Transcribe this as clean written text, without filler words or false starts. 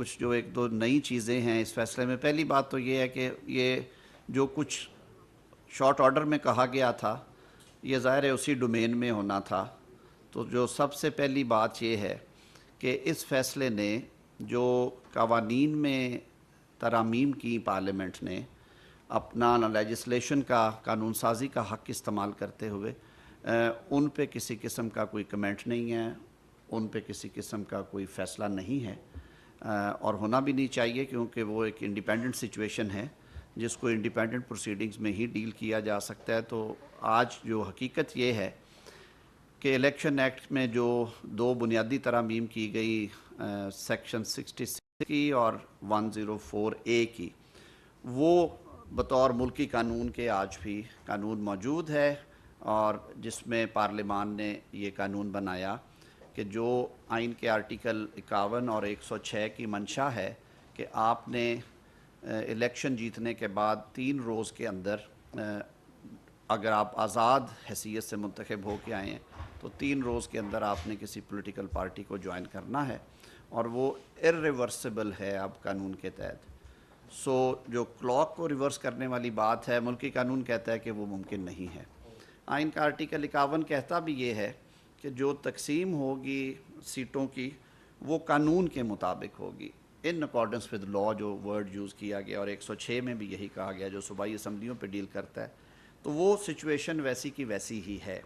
کچھ جو ایک دو نئی چیزیں ہیں اس فیصلے میں. پہلی بات تو یہ ہے کہ یہ جو کچھ شارٹ آرڈر میں کہا گیا تھا یہ ظاہر ہے اسی ڈومین میں ہونا تھا. تو جو سب سے پہلی بات یہ ہے کہ اس فیصلے نے جو قوانین میں ترامیم کی پارلیمنٹ نے اپنا لیجسلیشن کا قانون سازی کا حق استعمال کرتے ہوئے ان پہ کسی قسم کا کوئی کمنٹ نہیں ہے, ان پہ کسی قسم کا کوئی فیصلہ نہیں ہے اور ہونا بھی نہیں چاہیے, کیونکہ وہ ایک انڈیپینڈنٹ سچویشن ہے جس کو انڈیپینڈنٹ پروسیڈنگز میں ہی ڈیل کیا جا سکتا ہے. تو آج جو حقیقت یہ ہے کہ الیکشن ایکٹ میں جو دو بنیادی ترامیم کی گئی سیکشن 66 کی اور 104A کی, وہ بطور ملکی قانون کے آج بھی قانون موجود ہے, اور جس میں پارلیمان نے یہ قانون بنایا کہ جو آئین کے آرٹیکل 51 اور 106 کی منشا ہے کہ آپ نے الیکشن جیتنے کے بعد 3 روز کے اندر اگر آپ آزاد حیثیت سے منتخب ہو کے آئے ہیں تو 3 روز کے اندر آپ نے کسی پولیٹیکل پارٹی کو جوائن کرنا ہے, اور وہ irreversible ہے اب قانون کے تحت. سو جو کلاک کو ریورس کرنے والی بات ہے, ملکی قانون کہتا ہے کہ وہ ممکن نہیں ہے. آئین کا آرٹیکل 51 کہتا بھی یہ ہے کہ جو تقسیم ہوگی سیٹوں کی وہ قانون کے مطابق ہوگی, ان اکارڈنس ود لاء جو ورڈ یوز کیا گیا, اور 106 میں بھی یہی کہا گیا جو صوبائی اسمبلیوں پہ ڈیل کرتا ہے. تو وہ سچویشن ویسی کی ویسی ہی ہے.